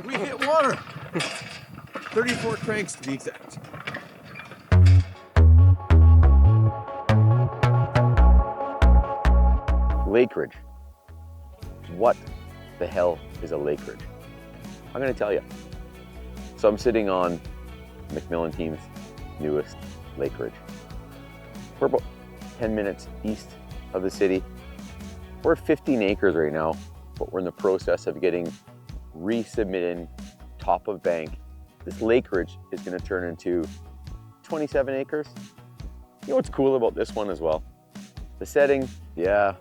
We hit water. 34 cranks to be exact. Lakerage. What the hell is a lakerage? I'm going to tell you. So I'm sitting on MacMillan team's newest lakerage. We're about 10 minutes east of the city. We're at 15 acres right now, but we're in the process of getting resubmitted top of bank. This lakerage is going to turn into 27 acres. You know what's cool about this one as well? The setting, yeah,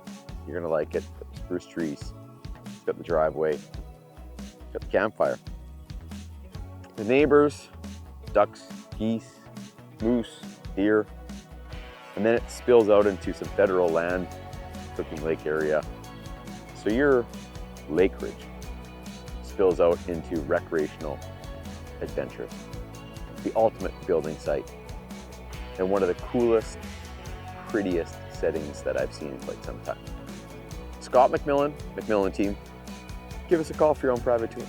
you're going to like it. Spruce trees, it's got the driveway, it's got the campfire. The neighbors, ducks, geese, moose, deer, and then it spills out into some federal land, Cooking Lake area. So your lakerage spills out into recreational adventures. The ultimate building site and one of the coolest, prettiest settings that I've seen in quite some time. Scott MacMillan, MacMillan team, give us a call for your own private tour.